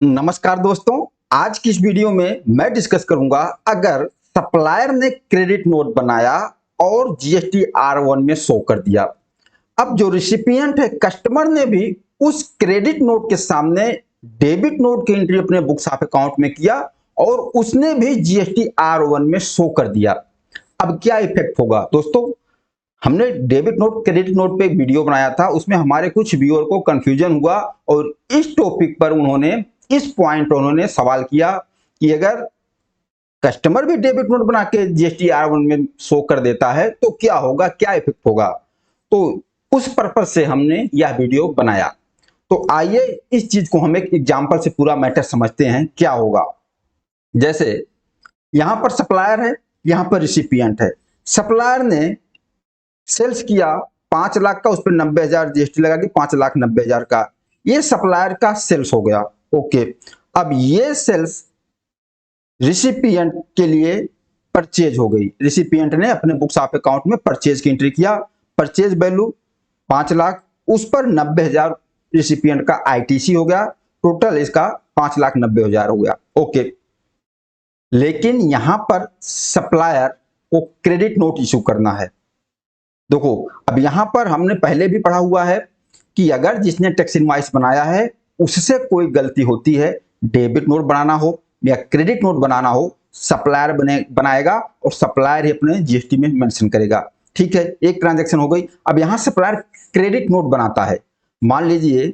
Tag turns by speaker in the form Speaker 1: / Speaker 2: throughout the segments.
Speaker 1: नमस्कार दोस्तों, आज की इस वीडियो में मैं डिस्कस करूंगा अगर सप्लायर ने क्रेडिट नोट बनाया और जीएसटी R1 में शो कर दिया। अब जो रिसिपिएंट है कस्टमर ने भी उस क्रेडिट नोट के सामने डेबिट नोट की एंट्री अपने बुक्स ऑफ अकाउंट में किया और उसने भी जीएसटी R1 में शो कर दिया। अब क्या इफेक्ट होगा दोस्तों? हमने डेबिट नोट क्रेडिट नोट पे एक वीडियो बनाया था, उसमें हमारे कुछ व्यूअर को कंफ्यूजन हुआ और इस टॉपिक पर इस पॉइंट उन्होंने सवाल किया कि अगर कस्टमर भी डेबिट नोट बना के जीएसटी R1 में शो कर देता है तो क्या होगा, क्या इफेक्ट होगा। तो उस पर्पज से हमने यह वीडियो बनाया। तो आइए इस चीज को हम एक एग्जांपल से पूरा मैटर समझते हैं क्या होगा। जैसे यहां पर सप्लायर है, यहां पर रिसिपिएंट है। सप्लायर ने सेल्स किया 5 लाख का, उस पर 90,000 जीएसटी लगा के 5,90,000 का, ये सप्लायर का सेल्स हो गया। ओके, अब ये सेल्स रिसिपिएंट के लिए परचेज हो गई। रिसिपिएंट ने अपने बुक्स ऑफ अकाउंट में परचेज की एंट्री किया। परचेज वैल्यू 5 लाख, उस पर 90,000 रिसिपिएंट का आईटीसी हो गया। टोटल इसका 5,90,000 हो गया। ओके, लेकिन यहां पर सप्लायर को क्रेडिट नोट इशू करना है। देखो, अब यहां पर हमने पहले भी पढ़ा हुआ है कि अगर जिसने टैक्स इनवॉइस बनाया है उससे कोई गलती होती है, डेबिट नोट बनाना हो या क्रेडिट नोट बनाना हो, सप्लायर बनाएगा और सप्लायर ही अपने जीएसटी में मेंशन करेगा। ठीक है, एक ट्रांजैक्शन हो गई। अब यहां सप्लायर क्रेडिट नोट बनाता है। मान लीजिए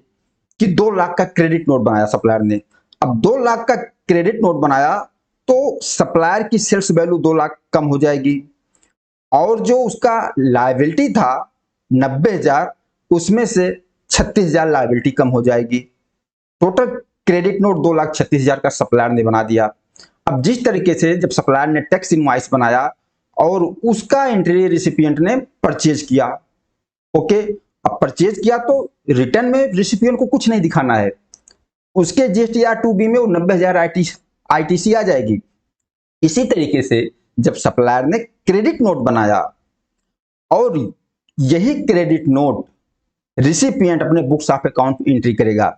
Speaker 1: कि 2 लाख का क्रेडिट नोट बनाया सप्लायर ने। अब 2 लाख का क्रेडिट नोट बनाया तो सप्लायर की सेल्स वैल्यू 2 लाख कम हो जाएगी और जो उसका लायबिलिटी था 90,000, उसमें से 36,000 लायबिलिटी कम हो जाएगी। टोटल क्रेडिट नोट 2,36,000 का सप्लायर ने बना दिया। अब जिस तरीके से जब सप्लायर ने टैक्स इनवॉइस बनाया और उसका एंट्री रिसिपिएंट ने परचेज किया। ओके, अब परचेज किया तो रिटर्न में रिसिपिएंट को कुछ नहीं दिखाना है, उसके GSTR2B में वो 90,000 आईटीसी आ जाएगी। इसी तरीके से जब सप्लायर ने क्रेडिट नोट बनाया और यही क्रेडिट नोट रिसिपिएंट अपने बुक्स ऑफ अकाउंट में एंट्री करेगा।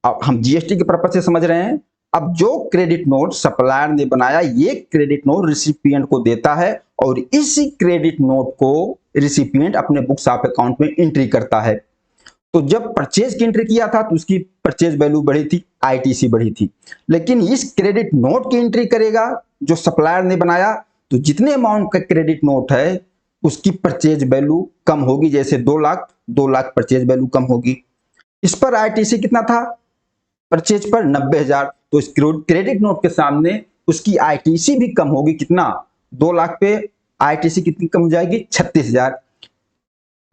Speaker 1: अब हम जीएसटी के पर्पज से समझ रहे हैं। अब जो क्रेडिट नोट सप्लायर ने बनाया, ये क्रेडिट नोट रिसिपिएंट को देता है और इसी क्रेडिट नोट को रिसिपिएंट अपने बुक्स ऑफ अकाउंट में एंट्री करता है। तो जब परचेज की एंट्री किया था तो उसकी परचेज वैल्यू बढ़ी थी, आईटीसी बढ़ी थी, लेकिन इस क्रेडिट नोट की एंट्री करेगा जो सप्लायर ने बनाया तो जितने अमाउंट का क्रेडिट नोट है उसकी परचेज वैल्यू कम होगी। जैसे 2 लाख, 2 लाख परचेज वैल्यू कम होगी। इस पर आईटीसी कितना था? परचेज पर 90,000, तो इस क्रेडिट नोट के सामने उसकी आईटीसी भी कम होगी। कितना? 2 लाख पे आईटीसी कितनी कम हो जाएगी? 36,000।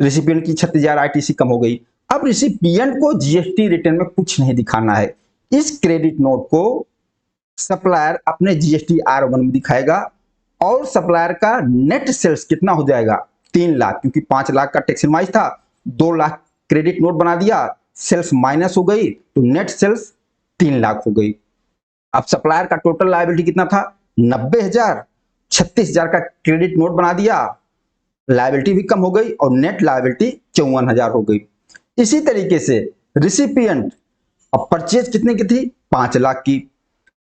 Speaker 1: रिसिपिएंट की 36,000 आईटीसी कम हो गई। अब रिसिपिएंट को जीएसटी रिटर्न में कुछ नहीं दिखाना है। इस क्रेडिट नोट को सप्लायर अपने जीएसटी R1 में दिखाएगा और सप्लायर का नेट सेल्स कितना हो जाएगा? 3 लाख, क्योंकि 5 लाख का टैक्स इनवॉइस था, 2 लाख क्रेडिट नोट बना दिया, सेल्स माइनस हो गई तो नेट सेल्स 3 लाख हो गई। अब सप्लायर का टोटल लायबिलिटी कितना था? 90,000। 36,000 का क्रेडिट नोट बना दिया, लायबिलिटी भी कम हो गई और नेट लायबिलिटी 54,000 हो गई। इसी तरीके से रिसिपिएंट अब परचेज कितने की थी? 5 लाख की।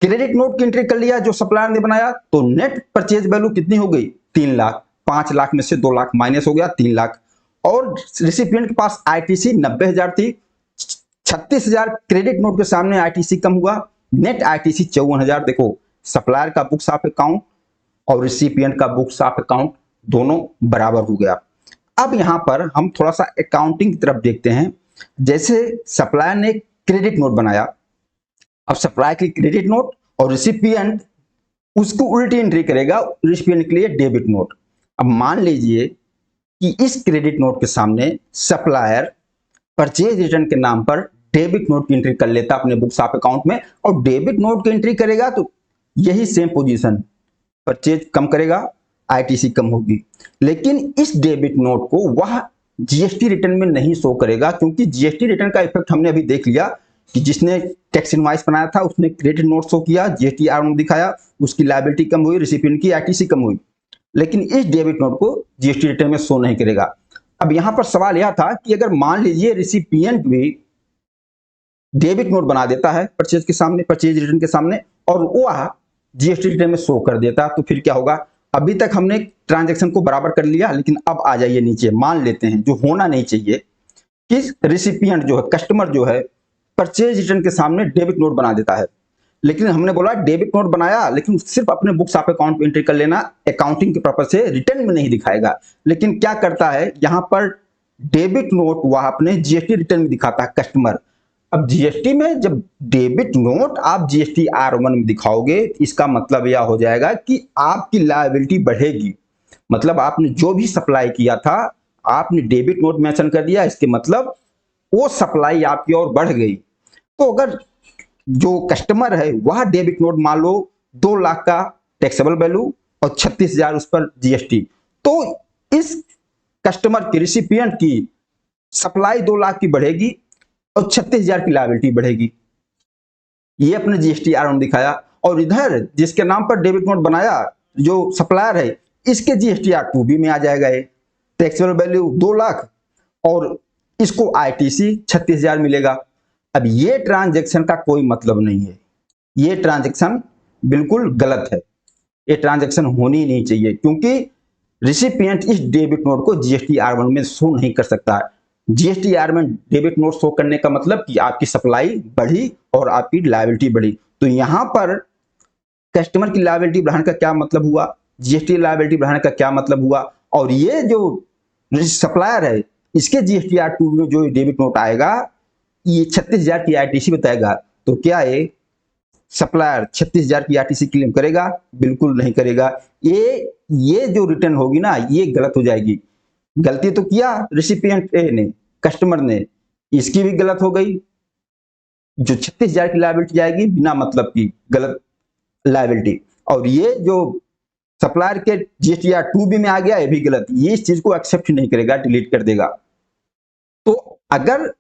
Speaker 1: क्रेडिट नोट की एंट्री कर लिया जो सप्लायर ने बनाया तो नेट परचेज वैल्यू कितनी हो गई? 3 लाख। 5 लाख में से 2 लाख माइनस हो गया, 3 लाख। और रिसिपिएंट के पास आईटीसी 90,000 थी, 36,000 क्रेडिट नोट के सामने आईटीसी कम हुआ, नेट आईटीसी 54,000। देखो, सप्लायर का बुक्स ऑफ अकाउंट और रिसिपिएंट का बुक्स ऑफ अकाउंट दोनों बराबर हो गया। अब यहां पर हम थोड़ा सा अकाउंटिंग की तरफ देखते हैं। जैसे सप्लायर ने क्रेडिट नोट बनाया, अब सप्लायर की क्रेडिट नोट और रिसिपिएंट उसको उल्टी एंट्री करेगा, रिसिपिएंट के लिए डेबिट नोट। अब मान लीजिए कि इस क्रेडिट नोट के सामने सप्लायर परचेज रिटर्न के नाम पर डेबिट नोट की एंट्री कर लेता अपने बुक्स ऑफ अकाउंट में और डेबिट नोट की एंट्री करेगा तो यही सेम पोजीशन, परचेज कम करेगा, आईटीसी कम होगी। लेकिन इस डेबिट नोट को वह जीएसटी रिटर्न में नहीं शो करेगा, क्योंकि जीएसटी रिटर्न का इफेक्ट हमने अभी देख लिया कि जिसने टैक्स इनवॉइस बनाया था उसने क्रेडिट नोट शो किया, जीएसटी R1 दिखाया, उसकी लायबिलिटी कम हुई, रिसिपिएंट की आईटीसी कम हुई। लेकिन इस डेबिट नोट को जीएसटी रिटर्न में शो नहीं करेगा। अब यहां पर सवाल यह था कि अगर मान लीजिए रिसिपिएंट भी डेबिट नोट बना देता है परचेज के सामने, परचेज रिटर्न के सामने, और वह जीएसटी रिटर्न में शो कर देता। तो फिर क्या होगा, अभी तक हमने ट्रांजैक्शन को बराबर कर लिया, लेकिन अब आ जाइए नीचे, मान लेते हैं जो होना नहीं चाहिए कि रिसिपिएंट जो है, कस्टमर जो है, परचेज रिटर्न के सामने डेबिट नोट बना देता है। लेकिन हमने बोला डेबिट नोट बनाया, लेकिन सिर्फ अपने बुक्स ऑफ अकाउंट पे एंट्री कर लेना, अकाउंटिंग के पर्पज से रिटर्न में नहीं दिखाएगा। लेकिन क्या करता है, यहाँ पर डेबिट नोट वह अपने जीएसटी रिटर्न में दिखाता है कस्टमर। अब जीएसटी में जब डेबिट नोट आप जीएसटी R1 में दिखाओगे, इसका मतलब यह हो जाएगा कि आपकी लायबिलिटी बढ़ेगी। मतलब आपने जो भी सप्लाई किया था, आपने डेबिट नोट मेंशन कर दिया, इसके मतलब वो सप्लाई आपकी और बढ़ गई। तो अगर जो कस्टमर है वह डेबिट नोट मान लो 2 लाख का टैक्सेबल वैल्यू और 36,000 उस पर जीएसटी, तो इस कस्टमर की, रिसिपिएंट की सप्लाई 2 लाख की बढ़ेगी और 36,000 की लायबिलिटी बढ़ेगी। ये अपने जीएसटी R1 दिखाया। और इधर जिसके नाम पर डेबिट नोट बनाया, जो सप्लायर है, इसके जीएसटी R2B में आ जाएगा। ये टैक्सेबल वैल्यू 2 लाख और इसको आईटीसी 36,000 मिलेगा। अब ये ट्रांजैक्शन का कोई मतलब नहीं है, ये ट्रांजैक्शन बिल्कुल गलत है, ये ट्रांजैक्शन होनी नहीं चाहिए, क्योंकि रिसिपिएंट इस डेबिट नोट को जीएसटी R1 में शो नहीं कर सकता है। जीएसटी R में डेबिट नोट शो करने का मतलब कि आपकी सप्लाई बढ़ी और आपकी लायबिलिटी बढ़ी। तो यहां पर कस्टमर की लायबिलिटी बढ़ाने का क्या मतलब हुआ, जीएसटी लायबिलिटी बढ़ाने का क्या मतलब हुआ, और ये जो सप्लायर है इसके जीएसटी R2 में जो डेबिट नोट आएगा, ये 36,000 की आईटीसी बताएगा। तो क्या है, सप्लायर 36,000 की आईटीसी क्लेम करेगा? बिल्कुल नहीं करेगा। ये जो रिटर्न होगी ना, ये गलत हो जाएगी। गलती तो किया रिसिपिएंट ने, कस्टमर ने, इसकी भी गलत हो गई। जो 36,000 की लायबिलिटी जाएगी बिना मतलब की, गलत लायबिलिटी। और ये जो सप्लायर के जीएसटी R2B में आ गया, ये भी गलत। ये इस चीज को एक्सेप्ट नहीं करेगा, डिलीट कर देगा। तो अगर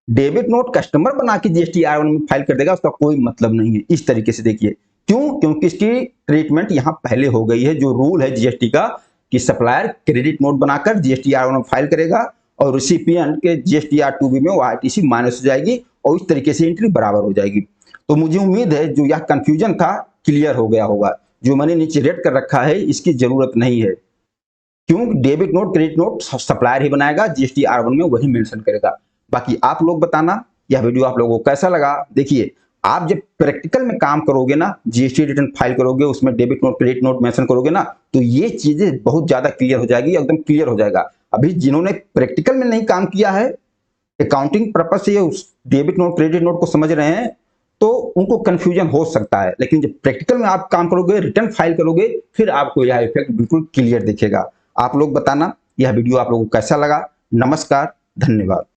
Speaker 1: डेबिट नोट कस्टमर बना के जीएसटी R1 में फाइल कर देगा, उसका कोई मतलब नहीं है। इस तरीके से देखिए, क्यों? क्योंकि इसकी ट्रीटमेंट यहां पहले हो गई है। जो रूल है जीएसटी का कि सप्लायर क्रेडिट नोट बनाकर जीएसटी R1 में फाइल करेगा और रिसिपिएंट के जीएसटी R2B में वो आईटीसी माइनस हो जाएगी और इस तरीके से एंट्री बराबर हो जाएगी। तो मुझे उम्मीद है जो यह कंफ्यूजन था क्लियर हो गया होगा। जो मैंने नीचे रेड कर रखा है इसकी जरूरत नहीं है, क्यों? Debit note credit note supplier ही बनाएगा, जीएसटी R1 में वही मेंशन करेगा। बाकी आप लोग बताना यह वीडियो आप लोगों को कैसा लगा। देखिए, आप जब प्रैक्टिकल में काम करोगे ना, जीएसटी रिटर्न फाइल करोगे, उसमें debit note credit note mention करोगे ना, तो ये चीजें बहुत ज्यादा क्लियर हो जाएगी, एकदम क्लियर हो जाएगा। अभी जिन्होंने प्रैक्टिकल में नहीं काम किया है, अकाउंटिंग पर्पज से ये डेबिट नोट क्रेडिट नोट को समझ रहे हैं, तो उनको कंफ्यूजन हो सकता है। लेकिन जब प्रैक्टिकल में आप काम करोगे, रिटर्न फाइल करोगे, फिर आपको यह इफेक्ट बिल्कुल क्लियर दिखेगा। आप लोग बताना यह वीडियो आप लोगों को कैसा लगा। नमस्कार, धन्यवाद।